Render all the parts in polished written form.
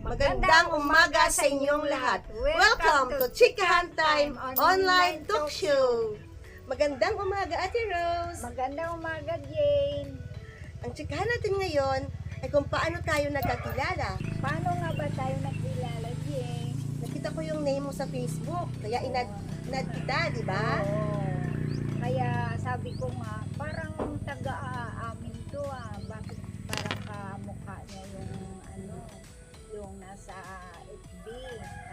Magandang umaga sa inyong lahat. Welcome to Chikahan Time Online Talk Show. Magandang umaga, Ate Rose. Magandang umaga, Jane. Ang chikahan natin ngayon ay kung paano tayo nagkakilala. Paano nga ba tayo nakilala, Jane? Nakita ko yung name mo sa Facebook, kaya inad kita, di ba? Oo. Kaya sabi ko nga, parang taga-amin to Bakit parang kamukha niya yung nasa FB.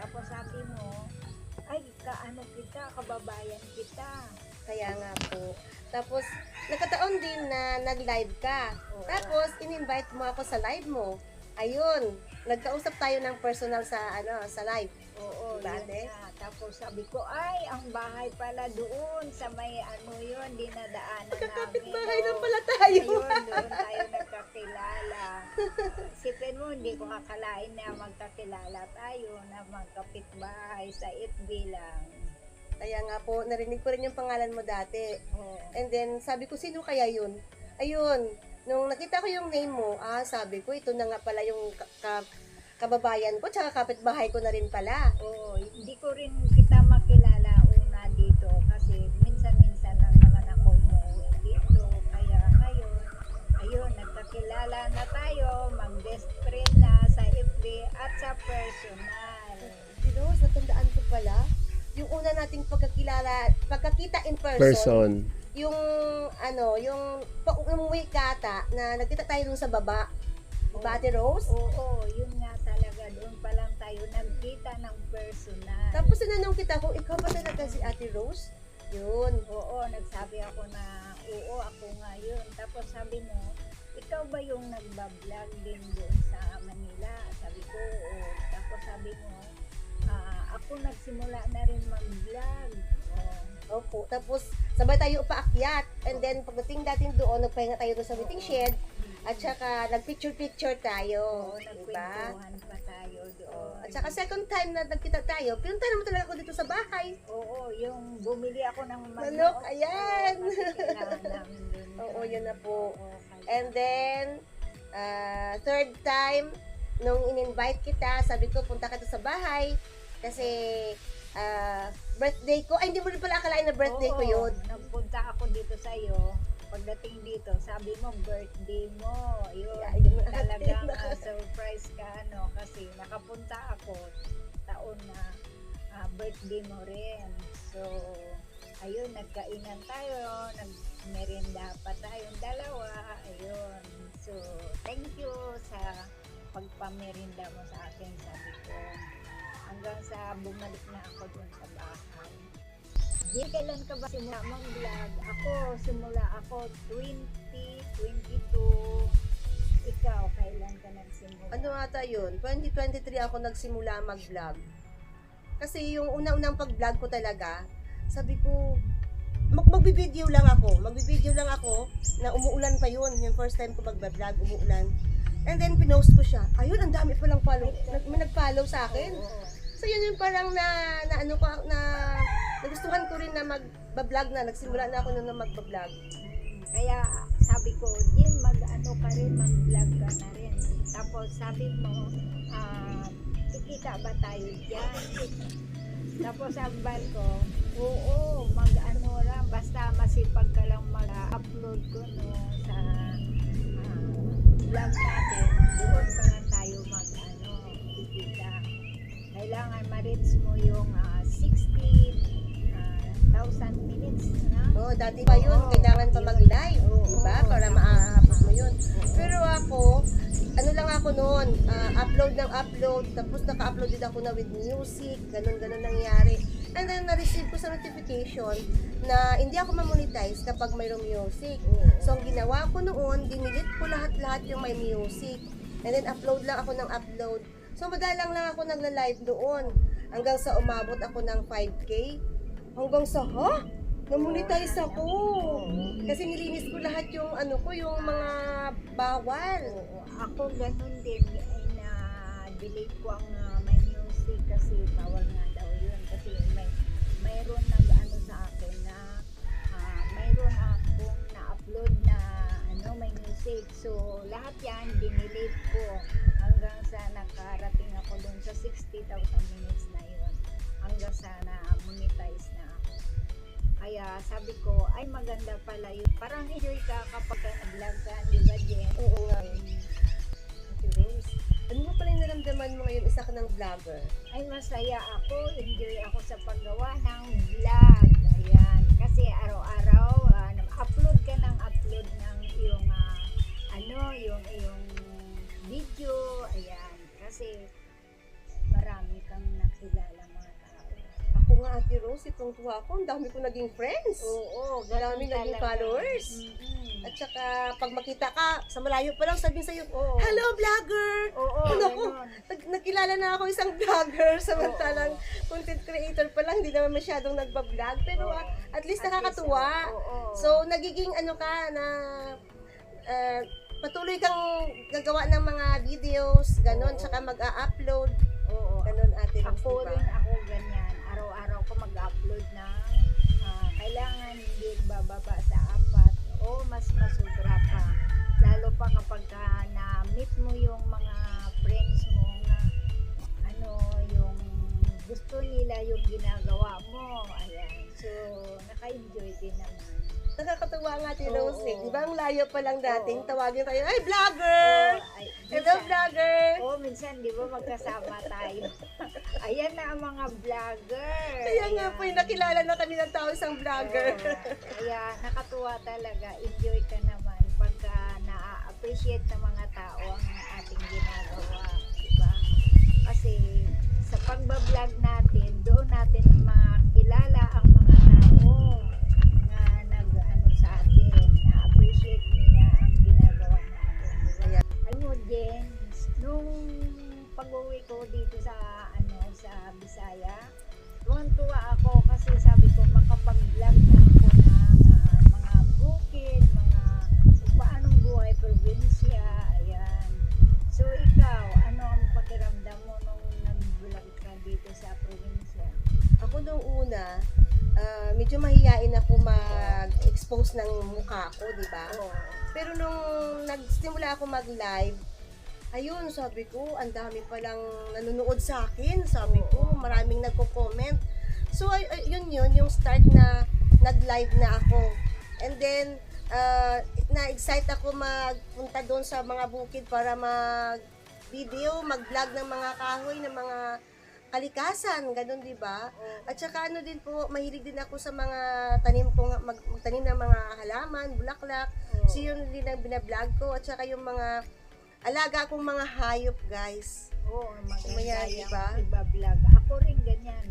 Tapos sabi mo, ay, kita, kababayan kita. Kaya nga po. Tapos, nakataon din na nag-live ka. Oo. Tapos, in-invite mo ako sa live mo. Ayun, nagkausap tayo ng personal sa live. Oo, Diba, yun ate? nga. Tapos sabi ko, ay, ang bahay pala doon sa may yun, dinadaanan Magkakapit namin. bahay lang Oo. pala tayo. Ayun, doon tayo nagkakilala. Sipin mo, hindi ko kakalain na magkakilala tayo, na magkapitbahay sa FB lang. Kaya nga po, narinig ko rin yung pangalan mo dati. Oo. And then, sabi ko, sino kaya yun? Ayun, nung nakita ko yung name mo, sabi ko, ito na nga pala yung kababayan ko, tsaka kapitbahay ko na rin pala. Oo, hindi ko rin kita makilala una dito kasi minsan-minsan lang naman ako umuwi dito. Kaya ngayon, ayun, nagkakilala na tayo, mag-best friend na sa FB at sa personal. Pero, natandaan ko pala, yung una nating pagkakita in person. Yung umuwi ka ata, na nagkita tayo dun sa baba. Diba, Ate Rose? Oo, yun nga talaga. Doon pa lang tayo nagkita ng personal. Tapos tinanong kita kung ikaw ba talaga si Ate Rose? Yun. Oo, nagsabi ako na, oo, ako nga yun. Tapos sabi mo, ikaw ba yung nagbablog din doon sa Manila? Sabi ko, oo. Tapos sabi mo, ako nagsimula na rin mag-vlog. Oo. Opo. Tapos, sabay tayo paakyat. And then, pagdating natin doon, nagpahinga tayo doon sa meeting shed. At saka, nag-picture-picture tayo. Oo, Diba? nagkwentuhan pa tayo doon. At saka, second time na nagkita tayo, pinuntahan mo talaga ako dito sa bahay. Oo, yung bumili ako ng Manok, ayan. Oo, kasi kailangan namin doon. Oo, yun na po. Oo, kaya- And then, third time, nung in-invite kita, sabi ko, punta ka to sa bahay. Kasi, birthday ko. Ay, hindi mo rin pala akalain na birthday ko Oo, yun. nagpunta ako dito sa'yo. Pagdating dito, sabi mo, birthday mo. Yun, Yeah, yun na. talagang surprise ka, kasi nakapunta ako taon na birthday mo rin. So, ayun, nagkainan tayo, nagmerenda pa tayong dalawa. Ayun. So, thank you sa pagpamerinda mo sa akin, sabi ko. Hanggang sa bumalik na ako dun sa bahay. Di, kailan ka ba simula mag-vlog? Simula ako 2022. Ikaw, kailan ka nagsimula? Ano ata yun? 2023 ako nagsimula mag-vlog. Kasi yung una-unang pag-vlog ko talaga, sabi ko, magbibideo lang ako. Magbibideo lang ako na umuulan pa yun. Yung first time ko mag-vlog, umuulan. And then, pinost ko siya. Ayun, ang dami palang follow. May nag-follow sa akin. Oo. So, yun yung parang nagustuhan ko rin na mag-vlog na. Nagsimula na ako na mag-vlog. Kaya sabi ko, Jin, mag-vlog ka na rin. Tapos sabi mo, kikita ba tayo dyan? Tapos sabi ko, oo, lang, basta masipag ka lang mag-upload ko sa vlog natin. Doon pa lang tayo kikita. Kailangan ma-reach mo yung 60,000 minutes na. Oo, dati pa yun, kailangan pa mag-live. Diba? Para ma-upload mo yun. Pero ako, lang ako noon, upload ng upload, tapos naka-upload din ako na with music, ganun-ganun nangyari. And then, na-receive ko sa notification na hindi ako ma-monetize kapag mayroong music. So, ang ginawa ko noon, dinilit ko lahat-lahat yung may music. And then, upload lang ako ng upload. So, madalang lang ako nagla-live doon. Hanggang sa umabot ako ng 5K. Hanggang sa, na-monetize ako. Kasi nilinis ko lahat yung yung mga bawal. Oo, ako ganun din, na-delete ko ang my music kasi bawal nga daw yun. Kasi mayroon sa akin na mayroon akong na-upload na may music. So, lahat yan, dinilit ko hanggang sa nakarating ako 30,000 minutes na yun hanggang sa na-monetize na ako. Kaya sabi ko, ay maganda pala yun. Parang enjoy ka kapag nag-vlog ka, di ba, Jen? Oo nga. Ate Rose, ano mo pala yung naramdaman mo ngayon, isa ka ng vlogger? Ay masaya ako, enjoy ako sa paggawa ng vlog. Ayan, kasi araw-araw upload ka ng upload ng iyong yung iyong video. Ayan, kasi marami kang nakilala mga tao. Ako nga, Ate Rose, itong tuwa ko, ang dami ko naging friends. Oo, Ang dami naging followers. At saka, pag makita ka, sa malayo pa lang, sabihin sa'yo, Oo. hello, vlogger! Oo, Naku, ganun. Nakilala na ako isang vlogger, samantalang Oo. content creator pa lang, hindi naman masyadong nagbablog, pero Oo. at least At nakakatuwa. oo. So, nagiging ano ka na patuloy kang gagawa ng mga videos, ganun, Oo. saka mag-a-upload, Oo. ganun, Ate Rose, Ako diba? rin ako ganyan. Araw-araw ko mag-upload ng kailangan hindi bababa sa 4 o mas masubra pa. Lalo pa kapag na-meet mo yung mga friends mo na yung gusto nila yung ginagawa mo. Ayan. So, naka-enjoy din naman. Nakakatuwa nga, Ate Oo. Rose, eh. Di ba ang layo pa lang dating, Oo. tawagin tayo, ay, vlogger! Ay, Hello, minsan- vlogger! minsan, di ba, magkasama tayo. Ayan na ang mga vlogger. Kaya nga Ayan. po, nakilala na kami ng tao isang vlogger. Oo. Kaya nakatuwa talaga. Enjoy ka naman pagka na-appreciate ng mga tao ang ating ginagawa. Diba? Kasi sa pagbablog natin, doon natin makilala ang mga tao na nag-ano sa atin, na-appreciate niya ang ginagawa natin. Diba? Alam mo, Jen, nung pag-uwi ko dito sa Bisaya, tuwang-tuwa ako kasi sabi ko makapag-vlog na ako ng mga bukid, kung paanong buhay probinsya, ayan. So ikaw, ano ang pakiramdam mo nung nag-vlog ka dito sa probinsya? Ako nung una, medyo mahihain ako mag-expose ng mukha ko, di ba? Oo. Pero nung nagsimula ako mag-live, ayun, sabi ko, ang dami palang nanonood sa akin. Sabi ko, maraming nagko-comment. So, yun, yung start na nag-live na ako. And then, na-excite ako magpunta doon sa mga bukid para mag-video, mag-vlog ng mga kahoy, ng mga kalikasan, ganun, di ba? At saka ano din po, mahilig din ako sa mga tanim ko, magtanim ng mga halaman, bulaklak. So, yun din ang binablog ko. At saka yung mga alaga akong mga hayop, guys. Oo, maganda Maya, yung diba? iba-vlog. Ako rin ganyan.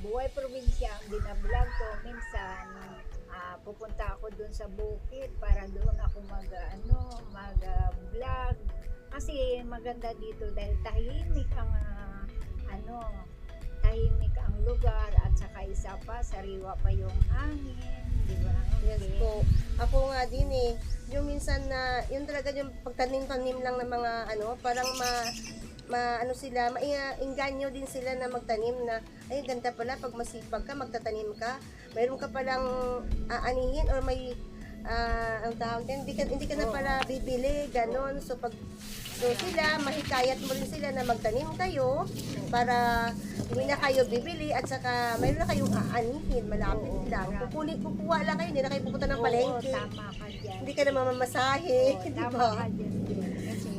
Buhay probinsya ang binablog ko. Minsan, pupunta ako dun sa bukid para doon ako mag-vlog. Kasi maganda dito dahil tahimik ang lugar at saka isa pa, sariwa pa yung hangin. Diba? Yes po. Ako nga din eh. Yung minsan na, yun talaga yung pagtanim-tanim lang ng mga parang mainganyo din sila na magtanim na, ay ganda pala pag masipag ka, magtatanim ka. Mayroon ka palang aanihin or may, ang tawag din, hindi ka na pala bibili, ganon. So sila, mahikayat mo rin sila na magtanim kayo para hindi na kayo bibili at saka mayroon na kayong aanihin, malapit lang. Kukuha lang kayo, hindi na kayo pupunta ng palengke. Oo, tama ka dyan. Hindi ka na mamamasahe, Oo, di tama ba? ka dyan din. Kasi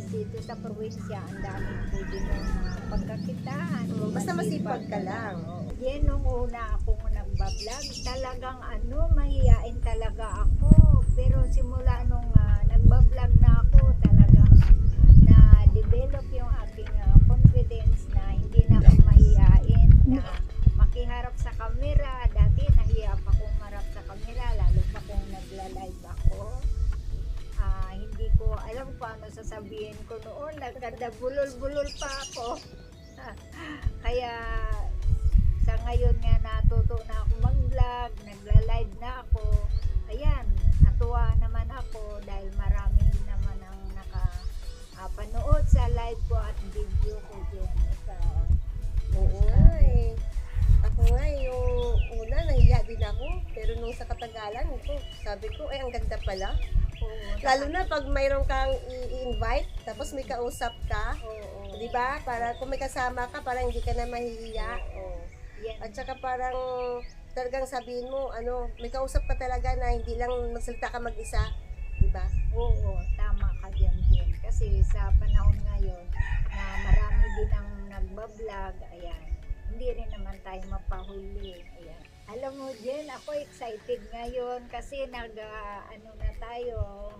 dito sa probinsya, ang daming pwede mong pagkakitaan. Basta masipag ka lang. Yan, nung una akong nagbablog, talagang mahihain talaga ako. Pero simula nung nagbablog na ako, talagang na-develop yung aking confidence na hindi na ako mahihain na makiharap sa camera. Dati nahiya pa akong marap sa camera, lalo pa kung nagla-live ako. Hindi ko alam paano sasabihin ko noon, nagkadabulol-bulol pa ako. Kaya sa ngayon nga natuto na ako mag-vlog, nagla-live na ako. Ayan, natuwa naman ako dahil marami din naman ang nakapanood sa live ko at video ko din. Oo nga eh. Ako nga yung una, nahiya din ako. Pero nung sa katagalan ko, sabi ko, ang ganda pala. Lalo na pag mayroon kang i-invite tapos may kausap ka, Oo. di ba? Para kung may kasama ka, parang hindi ka na mahihiya. Oo. Yan. At saka parang talagang sabihin mo, may kausap ka talaga na hindi lang magsalita ka mag-isa, di ba? Oo, tama ka dyan din. Kasi sa panahon ngayon na marami din ang nagbablog, ayan, hindi rin naman tayo mapahuli. Ayan. Alam mo, Jen, ako excited ngayon kasi ano na tayo.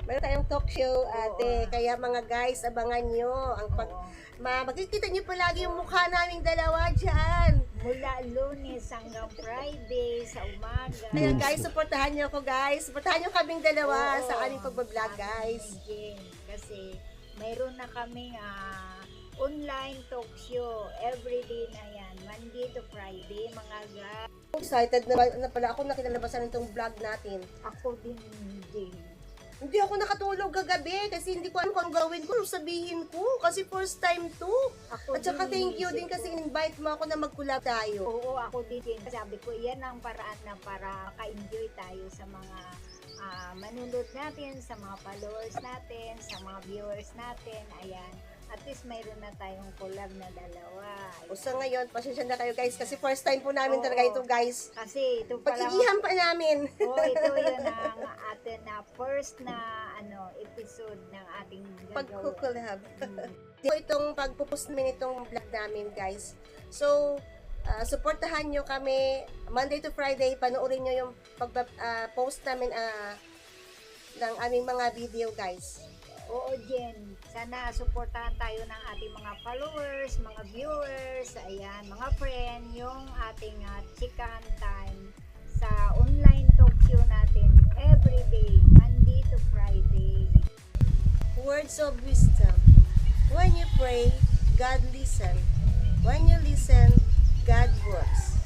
Meron tayong talk show, ate. Oo. Kaya mga guys, abangan nyo. Oo. Makikita nyo palagi yung mukha naming dalawa dyan. Mula Lunes hanggang Friday sa umaga. Kaya guys, supportahan nyo ako guys. Supportahan nyo kaming dalawa Oo. sa aming pag-vlog guys. Jen, kasi mayroon na kaming online talk show everyday na yan, Monday to Friday, mga guys. Excited na pala ako nakilalabasan itong vlog natin. Ako din, Jen. Hindi ako nakatulog kagabi kasi hindi ko alam kung anong gawin ko, anong sabihin ko. Kasi first time to. Ako At saka thank you iniisip din kasi ko. invite mo ako na mag-collab tayo. Oo, ako din. Sabi ko, yan ang paraan na para ka-enjoy tayo sa mga manunod natin, sa mga followers natin, sa mga viewers natin. Ayan. At least mayroon na tayong collab na dalawa. O sa ngayon, pasensya na kayo guys kasi first time po namin Oo. talaga ito guys. Kasi ito pala. Pag-iihan pa namin. Ito yun ang atin na first na episode ng ating gagawin. Pag-collab. Mm. Dito itong pagpupus namin itong vlog namin guys. So, supportahan nyo kami Monday to Friday. Panoorin nyo yung post namin ng aming mga video guys. Oo, Jen. Sana suportahan tayo ng ating mga followers, mga viewers, ayan, mga friend, yung ating chikahan time sa online talk show natin everyday, Monday to Friday. Words of wisdom. When you pray, God listen. When you listen, God works.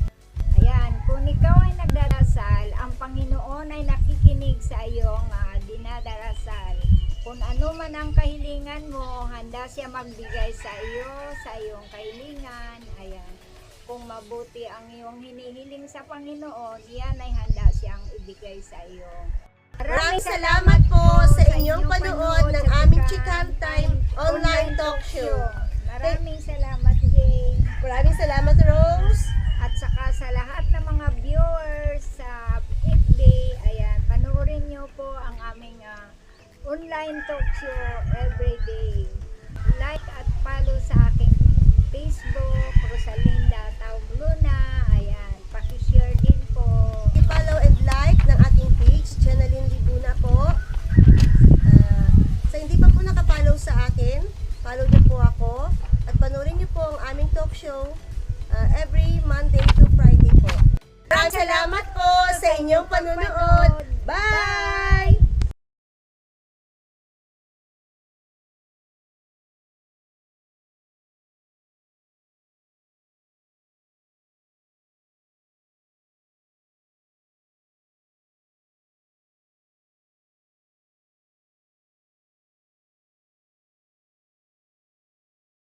Ayan, kung ikaw ay nagdarasal, ang Panginoon ay nakikinig sa iyong dinadarasal. Kung ano man ang kahilingan mo, handa siya magbigay sa iyong kahilingan. Ayan. Kung mabuti ang iyong hinihiling sa Panginoon, yan ay handa siyang ibigay sa iyo. Maraming salamat po sa inyong panood ng aming Chikahan Time online talk show. Maraming salamat, Jane. Maraming salamat, Rose. At saka sa lahat ng mga viewers sa FB, ayan, panoorin nyo po ang aming online talk show everyday. Like at follow sa aking Facebook, Rosalinda Taumluna. Ayan, pakishare din po. I-follow and like ng ating page, Chanalyn Libuna po. Sa hindi pa po nakapollow sa akin, follow niyo po ako. At panoorin niyo po ang aming talk show every Monday to Friday po. Maraming salamat po sa inyong panonood. Bye!